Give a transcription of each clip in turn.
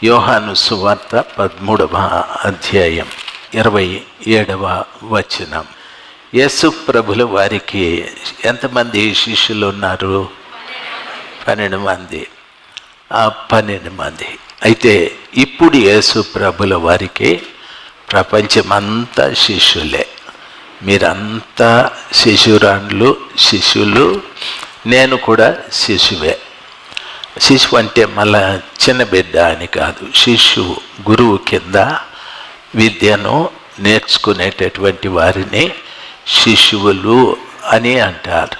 యోహాను సువార్త 13వ అధ్యాయం 27వ వచనం. యేసు ప్రభుల వారికి ఎంతమంది శిష్యులు ఉన్నారు? 12 మంది. ఆ 12 మంది. అయితే ఇప్పుడు యేసు ప్రభుల వారికి ప్రపంచమంతా శిష్యులే. మీరంతా శిశురాండ్లు, శిష్యులు. నేను కూడా శిశువే. శిశువు అంటే మళ్ళా చిన్న బిడ్డ అని కాదు. శిశువు గురువు కింద విద్యను నేర్చుకునేటటువంటి వారిని శిశువులు అని అంటారు.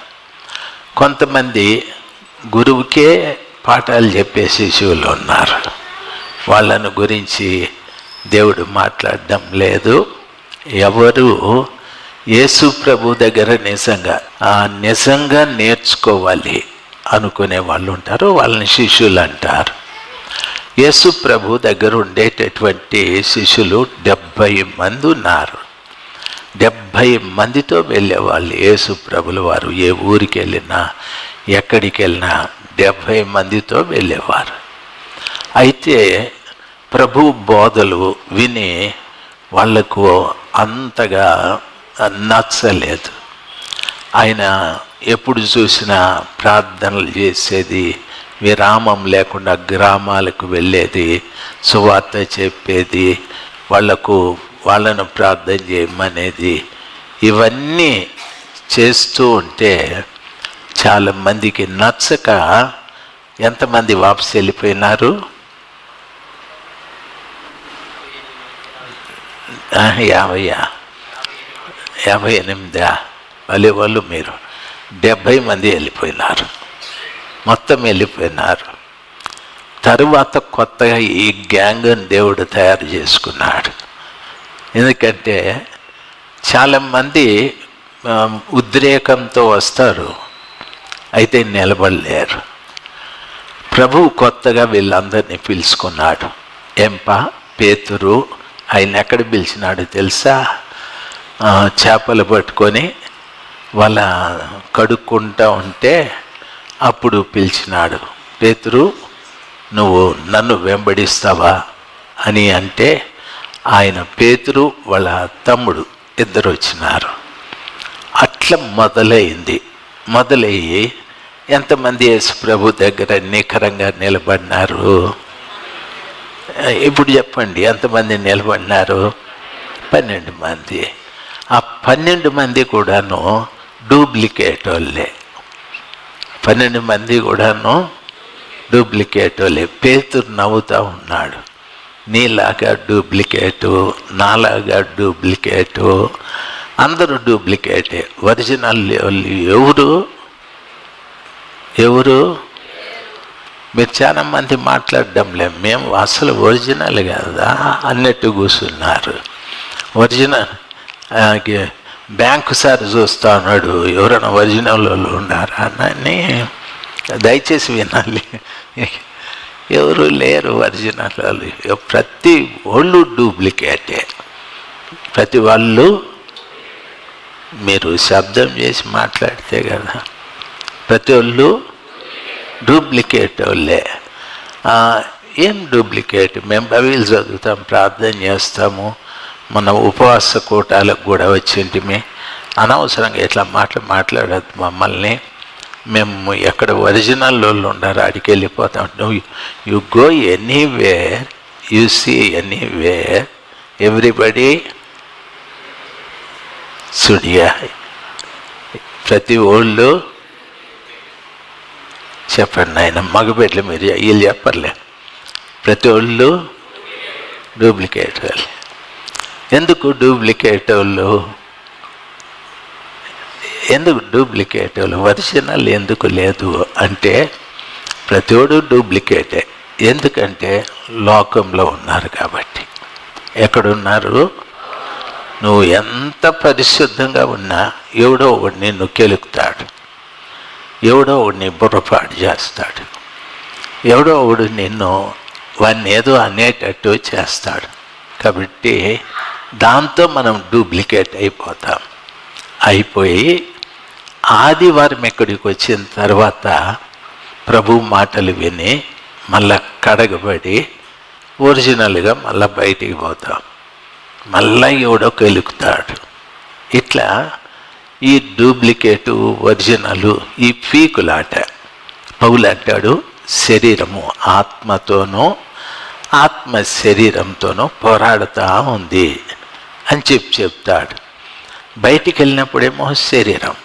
కొంతమంది గురువుకే పాఠాలు చెప్పే శిశువులు ఉన్నారు. వాళ్ళను గురించి దేవుడు మాట్లాడడం లేదు. ఎవరు యేసు ప్రభు దగ్గర నిజంగా నేర్చుకోవాలి అనుకునే వాళ్ళు ఉంటారు, వాళ్ళని శిష్యులు అంటారు. యేసు ప్రభు దగ్గర ఉండేటటువంటి శిష్యులు 70 మంది ఉన్నారు. 70 మందితో వెళ్ళేవాళ్ళు యేసు ప్రభుల వారు. ఏ ఊరికి వెళ్ళినా ఎక్కడికి వెళ్ళినా 70 మందితో వెళ్ళేవారు. అయితే ప్రభు బోధలు విని వాళ్లకు అంతగా నచ్చలేదు. ఆయన ఎప్పుడు చూసినా ప్రార్థనలు చేసేది, విరామం లేకుండా గ్రామాలకు వెళ్ళేది, సువార్త చెప్పేది, వాళ్ళను ప్రార్థన చేయమనేది, ఇవన్నీ చేస్తూ ఉంటే చాలా మందికి నచ్చక ఎంతమంది వాపసు వెళ్ళిపోయినారు? 58 వాళ్ళే వాళ్ళు. మీరు 70 మంది వెళ్ళిపోయినారు, మొత్తం వెళ్ళిపోయినారు. తరువాత కొత్తగా ఈ గ్యాంగ్ని దేవుడు తయారు చేసుకున్నాడు. ఎందుకంటే చాలామంది ఉద్రేకంతో వస్తారు, అయితే నిలబడలేరు. ప్రభువు కొత్తగా వీళ్ళందరినీ పిలుచుకున్నాడు. పేతురు ఆయన ఎక్కడ పిలిచినాడు తెలుసా? చేపలు పట్టుకొని వాళ్ళ కడుక్కుంటూ ఉంటే అప్పుడు పిలిచినాడు. పేతురు, నువ్వు నన్ను వెంబడిస్తావా అని అంటే ఆయన పేతురు వాళ్ళ తమ్ముడు ఇద్దరు వచ్చినారు. అట్లా మొదలయ్యి ఎంతమంది యేసు ప్రభు దగ్గర నిఖరంగా నిలబడినారు? ఇప్పుడు చెప్పండి, ఎంతమంది నిలబడినారు? 12 మంది. ఆ 12 మంది కూడాను డూప్లికేట్ వాళ్ళే. 12 మంది కూడాను డూప్లికేట్ వాళ్ళే. పేతురు నవ్వుతూ ఉన్నాడు. నీలాగా డూప్లికేటు, నాలాగా డూప్లికేటు, అందరూ డూప్లికేటే. ఒరిజినల్ ఎవరు? మీరు చాలా మంది మాట్లాడడంలే, మేము అసలు ఒరిజినల్ కదా అన్నట్టు కూర్చున్నారు. ఒరిజినల్ బ్యాంకు సార్ చూస్తా ఉన్నాడు, ఎవరైనా ఒరిజినల్ వాళ్ళు ఉన్నారా అని. దయచేసి వినాలి, ఎవరు లేరు ఒరిజినల్ వాళ్ళు. ప్రతి వాళ్ళు డూప్లికేటే. ప్రతి వాళ్ళు మీరు శబ్దం చేసి మాట్లాడితే కదా, ప్రతి వాళ్ళు డూప్లికేట్ వాళ్ళే. ఏం డూప్లికేట్? మేము బైబిల్ చదువుతాం, ప్రార్థన చేస్తాము, మన ఉపవాస కూటాలకు కూడా వచ్చింటిమి. అనవసరంగా ఇట్లా మాట్లాడద్దు మమ్మల్ని. మేము ఎక్కడ ఒరిజినల్ వాళ్ళు ఉండారో అడికి వెళ్ళిపోతాం. You go anywhere, you see anywhere, everybody సుడియా. ప్రతి ఊళ్ళో చెప్పండి ఆయన, మగబిడ్డలు మీరు వీళ్ళు చెప్పర్లే. ప్రతి వాళ్ళు డూప్లికేట్ వాళ్ళు. ఎందుకు డూప్లికేట్ వాళ్ళు? ఒరిజినల్ ఎందుకు లేదు అంటే ప్రతివాడు డూప్లికేటే. ఎందుకంటే లోకంలో ఉన్నారు కాబట్టి. ఎక్కడున్నారు? నువ్వు ఎంత పరిశుద్ధంగా ఉన్నా ఎవడో ఒకడు నిన్ను కెలుకుతాడు, ఎవడో ఒకడు నీ బుర్రపాటు చేస్తాడు, ఎవడో ఒకడు నిన్ను వాడిని ఏదో అనేటట్టు చేస్తాడు. కాబట్టి దాంతో మనం డూప్లికేట్ అయిపోయి ఆదివారం ఎక్కడికి వచ్చిన తర్వాత ప్రభు మాటలు విని మళ్ళా కడగబడి ఒరిజినల్గా మళ్ళీ బయటికి పోతాం, మళ్ళీ ఎవడో కెలుకుతాడు. ఇట్లా ఈ డూప్లికేటు ఒరిజినలు ఈ పీకులాట. పౌలు అంటాడు, శరీరము ఆత్మతోనూ ఆత్మ శరీరంతోనూ పోరాడుతూ ఉంది అని చెప్తాడు. బయటికి వెళ్ళినప్పుడేమో శరీరం,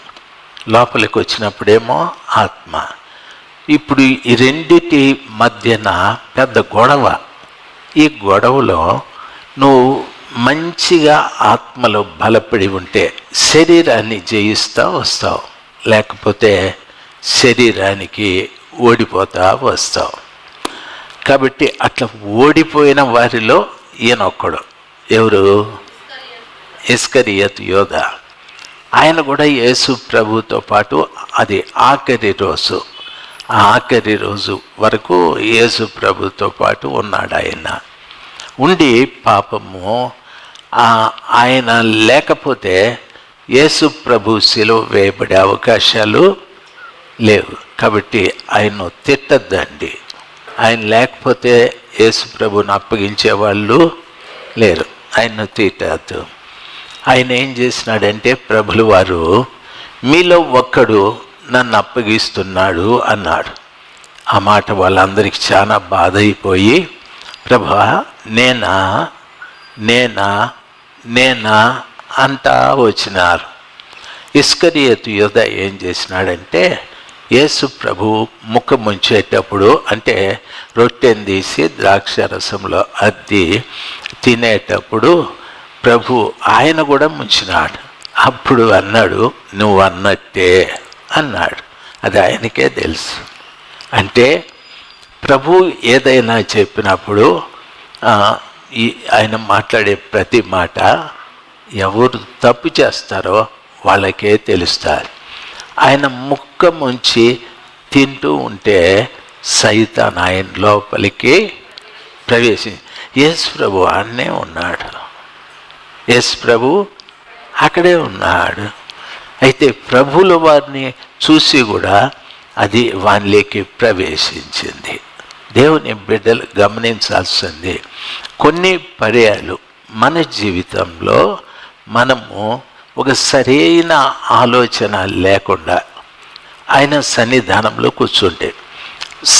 లోపలికి వచ్చినప్పుడేమో ఆత్మ. ఇప్పుడు ఈ రెండిటి మధ్యన పెద్ద గొడవ. ఈ గొడవలో నువ్వు మంచిగా ఆత్మలో బలపడి ఉంటే శరీరాన్ని జయిస్తూ వస్తావు, లేకపోతే శరీరానికి ఓడిపోతా వస్తావు. కాబట్టి అట్లా ఓడిపోయిన వారిలో ఈయనొక్కడు. ఎవరు? ఇస్కరియోతు యోధ. ఆయన కూడా యేసు ప్రభుతో పాటు అది ఆఖరి రోజు, ఆ ఆఖరి రోజు వరకు యేసు ప్రభుతో పాటు ఉన్నాడు. ఆయన ఉండి పాపము ఆయన లేకపోతే యేసు ప్రభు సిలువ వేయబడే అవకాశాలు లేవు. కాబట్టి ఆయన్ను తిట్టద్దండి. ఆయన లేకపోతే యేసు ప్రభుని అప్పగించే వాళ్ళు లేరు. ఆయన్ను తిట్టద్దు. ఆయన ఏం చేసినాడంటే, ప్రభులు వారు మీలో ఒక్కడు నన్ను అప్పగిస్తున్నాడు అన్నాడు. ఆ మాట వాళ్ళందరికీ చాలా బాధ అయిపోయి, ప్రభా నేనా నేనా నేనా అంటా వచ్చినారు. ఇస్కరియోతు యోధ ఏం చేసినాడంటే, యేసు ప్రభు ముఖం ముంచేటప్పుడు, అంటే రొట్టెని తీసి ద్రాక్ష రసంలో అద్ది తినేటప్పుడు ప్రభు ఆయన కూడా ముంచినాడు. అప్పుడు అన్నాడు, నువ్వు అన్నట్టే అన్నాడు. అది ఆయనకే తెలుసు. అంటే ప్రభు ఏదైనా చెప్పినప్పుడు ఆయన మాట్లాడే ప్రతి మాట ఎవరు తప్పు చేస్తారో వాళ్ళకే తెలుస్తారు. ఆయన ముఖం ఉంచి తింటూ ఉంటే సైతాన్ ఆయన లోపలికి యేసు ప్రభు అన్నే ఉన్నాడు. యేసు ప్రభు అక్కడే ఉన్నాడు. అయితే ప్రభుల వారిని చూసి కూడా అది వానిలోకి ప్రవేశించింది. దేవుని బిడ్డలు గమనించాల్సింది, కొన్ని పర్యాలు మన జీవితంలో మనము ఒక సరైన ఆలోచన లేకుండా ఆయన సన్నిధానంలో కూర్చుంటే,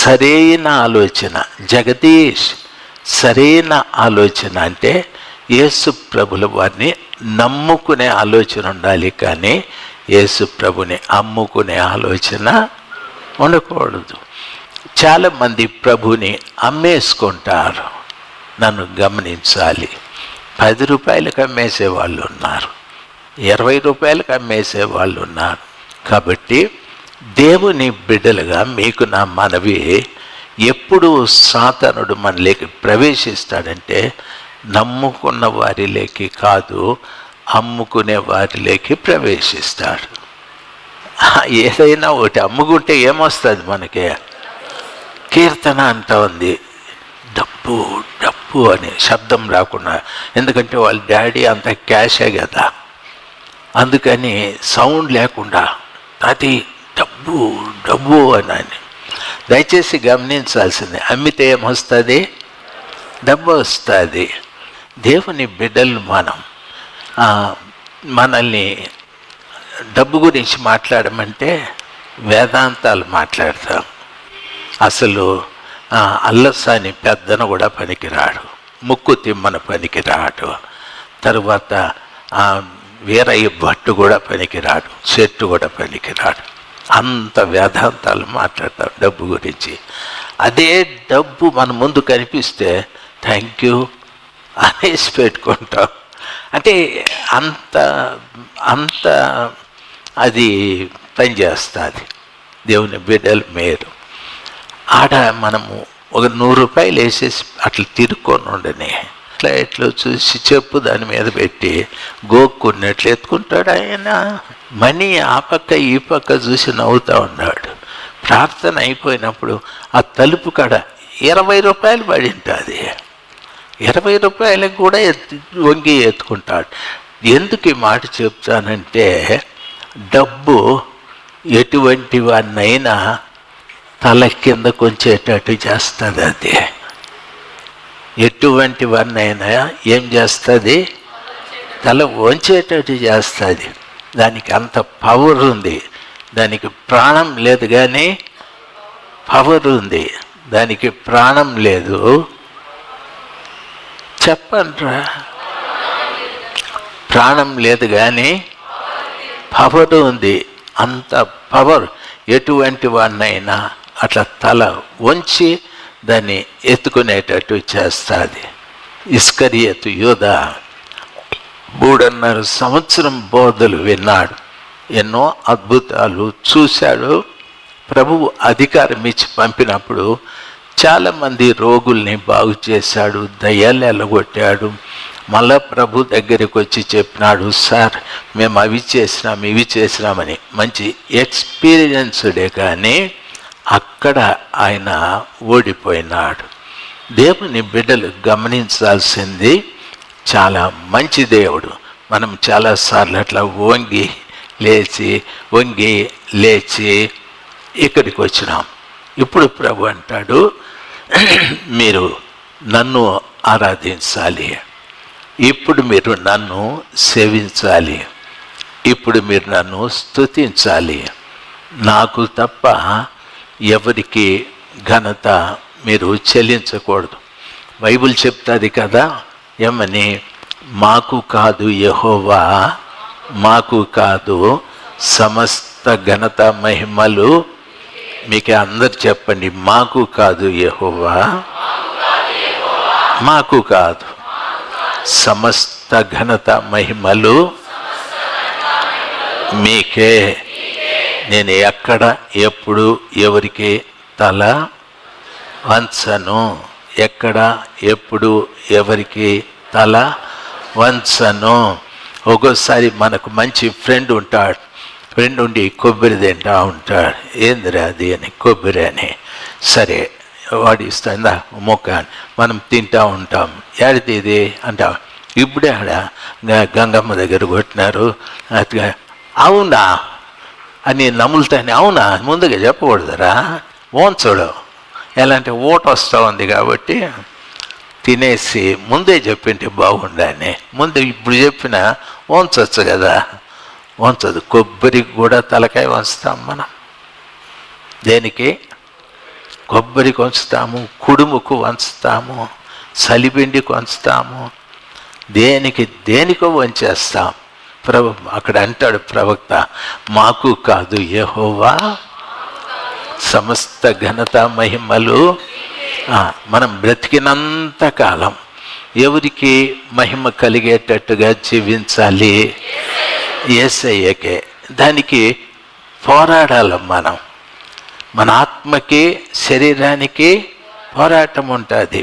సరైన ఆలోచన, జగదీష్ సరైన ఆలోచన అంటే యేసు ప్రభుల వారిని నమ్ముకునే ఆలోచన ఉండాలి, కానీ యేసు ప్రభుని అమ్ముకునే ఆలోచన ఉండకూడదు. చాలామంది ప్రభుని అమ్మేసుకుంటారు. నన్ను గమనించాలి. 10 రూపాయలకు అమ్మేసే వాళ్ళు ఉన్నారు, 20 రూపాయలకు అమ్మేసే వాళ్ళు ఉన్నారు. కాబట్టి దేవుని బిడ్డలుగా మీకు నా మనవి, ఎప్పుడు సాతానుడు మనలోకి ప్రవేశిస్తాడంటే నమ్ముకున్న వారిలోకి కాదు, అమ్ముకునే వారిలోకి ప్రవేశిస్తాడు. ఏదైనా ఒకటి అమ్ముకుంటే ఏమొస్తుంది మనకి? కీర్తన అంటా ఉంది, డప్పు డప్పు అని శబ్దం రాకుండా. ఎందుకంటే వాళ్ళ డాడీ అంత క్యాషే కదా, అందుకని సౌండ్ లేకుండా అది డబ్బు డబ్బు అని. దయచేసి గమనించాల్సింది, అమ్మితే ఏమొస్తుంది? డబ్బు వస్తుంది. దేవుని బిడ్డలు మనల్ని డబ్బు గురించి మాట్లాడమంటే వేదాంతాలు మాట్లాడతాం. అసలు అల్లసాని పెద్దన కూడా పనికిరాడు, ముక్కు తిమ్మన పనికిరాడు, తరువాత వీరయ్య భట్టు కూడా పనికిరాడు, చెట్టు కూడా పనికిరాడు. అంత వేదాంతాలు మాట్లాడతాం డబ్బు గురించి. అదే డబ్బు మన ముందు కనిపిస్తే థ్యాంక్ యూ అనేసి పెట్టుకుంటాం. అంటే అంత అంత అది పనిచేస్తుంది. దేవుని బిడ్డలు మేరు ఆడ మనము ఒక 100 రూపాయలు వేసేసి అట్లా తిరుక్కొని ఉండని, అట్లా ఎట్లా చూసి చెప్పు దాని మీద పెట్టి గోక్కున్నట్లు ఎత్తుకుంటాడు ఆయన. మనీ ఆ పక్క ఈ పక్క చూసి నవ్వుతూ ఉన్నాడు. ప్రార్థన అయిపోయినప్పుడు ఆ తలుపు కాడ 20 రూపాయలు పడి ఉంటుంది. 20 రూపాయలకు కూడా వంగి ఎత్తుకుంటాడు. ఎందుకు ఈ మాట చెప్తానంటే, డబ్బు ఎటువంటి వాడినైనా తల కింద కొంచేటట్టు చేస్తుంది. అది ఎటువంటి వారినైనా ఏం చేస్తుంది? తల వంచేటట్టు చేస్తుంది. దానికి అంత పవర్ ఉంది. దానికి ప్రాణం లేదు కానీ పవర్ ఉంది. దానికి ప్రాణం లేదు. చెప్పండ్రా, ప్రాణం లేదు కానీ పవర్ ఉంది. అంత పవర్ ఎటువంటి వాడినైనా అట్లా తల వంచి దాన్ని ఎత్తుకునేటట్టు చేస్తుంది. ఇస్కరియోతు యూదా 3.5 సంవత్సరం బోధలు విన్నాడు, ఎన్నో అద్భుతాలు చూశాడు. ప్రభువు అధికారం ఇచ్చి పంపినప్పుడు చాలామంది రోగుల్ని బాగు చేశాడు, దయ్యాలు ఎల్లగొట్టాడు. మళ్ళా ప్రభు దగ్గరికి వచ్చి చెప్పినాడు, సార్ మేము అవి చేసినాం ఇవి చేసినామని. మంచి ఎక్స్పీరియన్స్డే కానీ అక్కడ ఆయన ఓడిపోయినాడు. దేవుని బిడ్డలు గమనించాల్సింది, చాలా మంచి దేవుడు. మనం చాలాసార్లు అట్లా వంగి లేచి ఇక్కడికి వచ్చినాం. ఇప్పుడు ప్రభు అంటాడు, మీరు నన్ను ఆరాధించాలి, ఇప్పుడు మీరు నన్ను సేవించాలి, ఇప్పుడు మీరు నన్ను స్తుతించాలి. నాకు తప్ప ఎవరికి ఘనత మీరు చెల్లించకూడదు. బైబిల్ చెప్తుంది కదా, ఏమని? మాకు కాదు యెహోవా, మాకు కాదు, సమస్త ఘనత మహిమలు మీకు. అందరు చెప్పండి, మాకు కాదు యెహోవా, మాకు కాదు, సమస్త ఘనత మహిమలు మీకే. నేను ఎక్కడ ఎప్పుడు ఎవరికి తల వంచను, ఎక్కడ ఎప్పుడు ఎవరికి తల వంచను. ఒక్కోసారి మనకు మంచి ఫ్రెండ్ ఉంటాడు, ఫ్రెండ్ ఉండి కొబ్బరి తింటా ఉంటాడు. ఏందిరా అది అని, కొబ్బరి అని. సరే వాడు ఇస్తుందా మొక్క, మనం తింటూ ఉంటాం. ఏడిది ఇది అంటాం. ఇప్పుడే ఆడ గంగమ్మ దగ్గర కొట్టినారు, అవునా అని నమ్ములుతాని. అవునా ముందుగా చెప్పకూడదురా, ఓంచడు. ఎలా అంటే ఓట వస్తూ ఉంది కాబట్టి తినేసి ముందే చెప్పింటే బాగుండని. ముందు ఇప్పుడు చెప్పినా ఓంచవచ్చు కదా, వంచదు. కొబ్బరికి కూడా తలకాయ వంచుతాం మనం. దేనికి? కొబ్బరికి వంచుతాము, కుడుముకు వంచుతాము, సలిపిండికి వంచుతాము, దేనికో వంచేస్తాం. అక్కడ అంటాడు ప్రవక్త, మాకు కాదు యెహోవా, సమస్త ఘనత మహిమలు. మనం బ్రతికినంత కాలం ఎవరికి మహిమ కలిగేటట్టుగా జీవించాలి? యేసయ్యకే. దానికి పోరాడాలి మనం. మన ఆత్మకి శరీరానికి పోరాటం ఉంటుంది,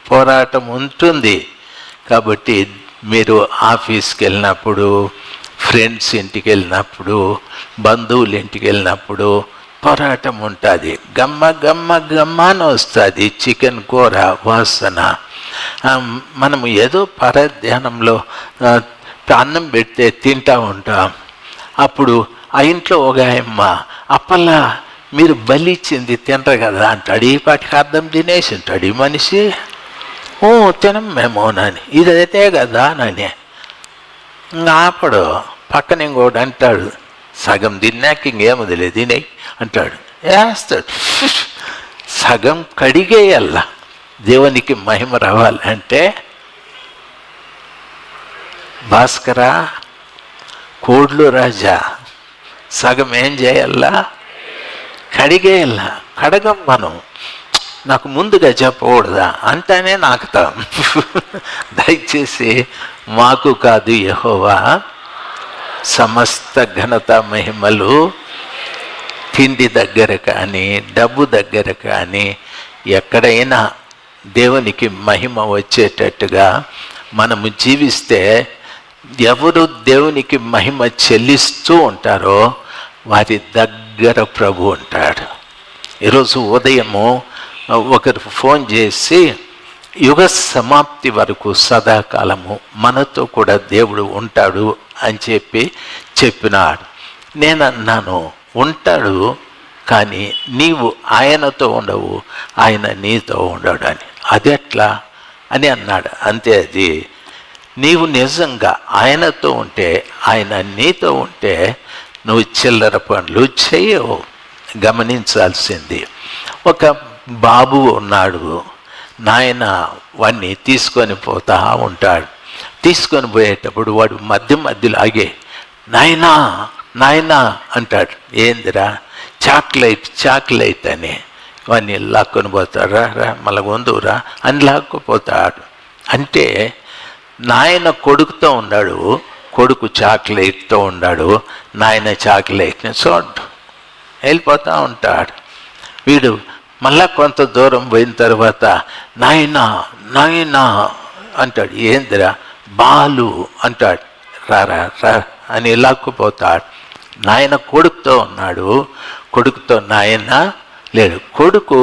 పోరాటం ఉంటుంది. కాబట్టి మీరు ఆఫీస్కి వెళ్ళినప్పుడు, ఫ్రెండ్స్ ఇంటికి వెళ్ళినప్పుడు, బంధువుల ఇంటికి వెళ్ళినప్పుడు పోరాటం ఉంటుంది. గమ్మ అని వస్తుంది చికెన్ కూర వాసన. మనము ఏదో పరధ్యానంలో అన్నం పెడితే తింటూ ఉంటాం. అప్పుడు ఆ ఇంట్లో ఒక ఆయమ్మ, అప్పల్లా మీరు బలి ఇచ్చింది తినరు కదా అంటాడు. ఈ పాటికి అర్థం తినేసి ఉంటాడు ఈ మనిషి. ఓ తినం మేమోనని, ఇదైతే కదా నని. ఆపడు. పక్కన ఇంకోటి అంటాడు, సగం తిన్నాక ఇంకేమదిలే తినే అంటాడు. వేస్తాడు. సగం కడిగేయల్లా. దేవునికి మహిమ రావాలంటే భాస్కరా, కోడ్లు రాజా, సగం ఏం చేయాలా? కడిగేయాలా. కడగం మనం. నాకు ముందుగా చెప్పకూడదా అంటేనే నాకుతాం. దయచేసి మాకు కాదు యెహోవా, సమస్త ఘనత మహిమలు. తిండి దగ్గర కానీ, డబ్బు దగ్గర కానీ, ఎక్కడైనా దేవునికి మహిమ వచ్చేటట్టుగా మనము జీవిస్తే, ఎవరు దేవునికి మహిమ చెల్లిస్తూ ఉంటారో వారి దగ్గర ప్రభు ఉంటాడు. ఈరోజు ఉదయము ఒకరు ఫోన్ చేసి, యుగ సమాప్తి వరకు సదాకాలము మనతో కూడా దేవుడు ఉంటాడు అని చెప్పినాడు. నేనన్నాను, ఉంటాడు, కానీ నీవు ఆయనతో ఉండవు, ఆయన నీతో ఉండడు అని. అది ఎట్లా అని అన్నాడు. అంతే, అది నీవు నిజంగా ఆయనతో ఉంటే, ఆయన నీతో ఉంటే నువ్వు చిల్లర పనులు చేయవు. గమనించాల్సింది, ఒక బాబు ఉన్నాడు, నాయన వాడిని తీసుకొని పోతా ఉంటాడు. తీసుకొని పోయేటప్పుడు వాడు మధ్యలో ఆగే నాయనా నాయనా అంటాడు. ఏందిరా? చాక్లెట్ అని వాడిని లాక్కొని పోతాడు. రా మళ్ళీ వందురా అని లాక్కుపోతాడు. అంటే నాయన కొడుకుతో ఉన్నాడు, కొడుకు చాక్లెట్తో ఉన్నాడు, నాయన చాక్లెట్ని చూడ్డు వెళ్ళిపోతూ ఉంటాడు. వీడు మళ్ళా కొంత దూరం పోయిన తర్వాత నాయనా నాయనా అంటాడు. ఏందిరా? బాలు అంటాడు. రా అని లాక్కుపోతాడు. నాయన కొడుకుతో ఉన్నాడు, కొడుకుతో నాయన లేడు. కొడుకు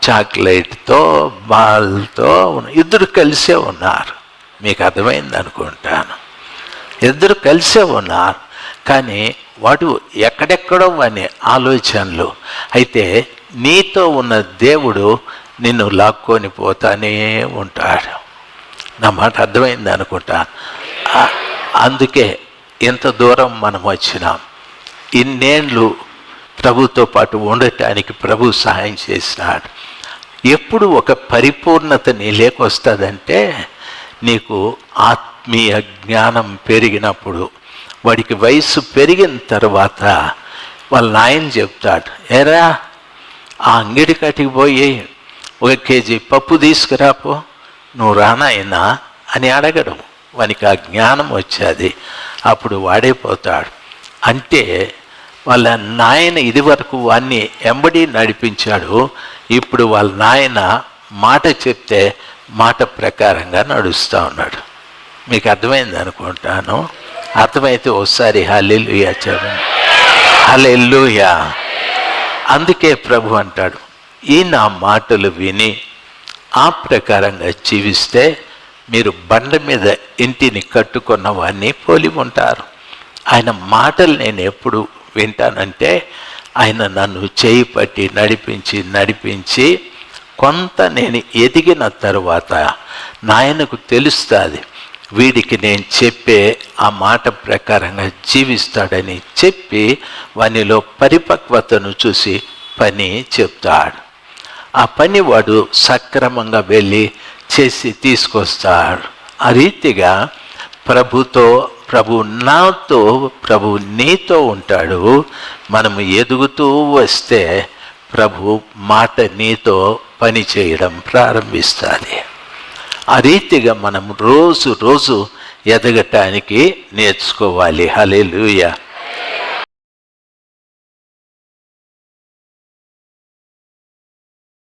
చాక్లెట్తో బాల్తో ఇద్దరు కలిసే ఉన్నారు. మీకు అర్థమైంది అనుకుంటాను. ఇద్దరు కలిసే ఉన్నారు, కానీ వాడు ఎక్కడెక్కడో వాని ఆలోచనలు. అయితే నీతో ఉన్న దేవుడు నిన్ను లాక్కొని పోతానే ఉంటాడు. నా మాట అర్థమైంది అనుకుంటాను. అందుకే ఎంత దూరం మనం వచ్చినాం. ఇన్నేళ్ళు ప్రభుతో పాటు ఉండటానికి ప్రభు సహాయం చేసినాడు. ఎప్పుడు ఒక పరిపూర్ణత నీ లేకొస్తుందంటే, నీకు ఆత్మీయ జ్ఞానం పెరిగినప్పుడు. వాడికి వయసు పెరిగిన తర్వాత వాళ్ళ నాయన చెప్తాడు, ఏరా ఆ అంగడి కటికి పోయి 1 కేజీ పప్పు తీసుకురాపో, నువ్వు రానాయనా అని అడగడం. వానికి ఆ జ్ఞానం వచ్చేది. అప్పుడు వాడైపోతాడు. అంటే వాళ్ళ నాయన ఇది వరకు వాడిని ఎంబడి నడిపించాడు. ఇప్పుడు వాళ్ళ నాయన మాట చెప్తే మాట ప్రకారంగా నడుస్తూ ఉన్నాడు. మీకు అర్థమైంది అనుకుంటాను. అర్థమైతే ఒకసారి హల్లెలూయా చెప్పండి. హల్లెలూయా. అందుకే ప్రభు అంటాడు, ఈ నా మాటలు విని ఆ ప్రకారంగా జీవిస్తే మీరు బండ మీద ఇంటిని కట్టుకున్న వాడిని పోలి ఉంటారు. ఆయన మాటలు నేను ఎప్పుడు వింటానంటే, ఆయన నన్ను చేయి పట్టి నడిపించి కొంత నేను ఎదిగిన తరువాత నాయనకు తెలుస్తుంది, వీడికి నేను చెప్పే ఆ మాట ప్రకారంగా జీవిస్తాడని చెప్పి వానిలో పరిపక్వతను చూసి పని చెప్తాడు. ఆ పని వాడు సక్రమంగా వెళ్ళి చేసి తీసుకొస్తాడు. ఆ రీతిగా ప్రభు నాతో, ప్రభు నీతో ఉంటాడు. మనము ఎదుగుతూ వస్తే ప్రభు మాట నీతో పని చేయడం ప్రారంభిస్తుంది. ఆ రీతిగా మనం రోజు ఎదగటానికి నేర్చుకోవాలి. హల్లెలూయా.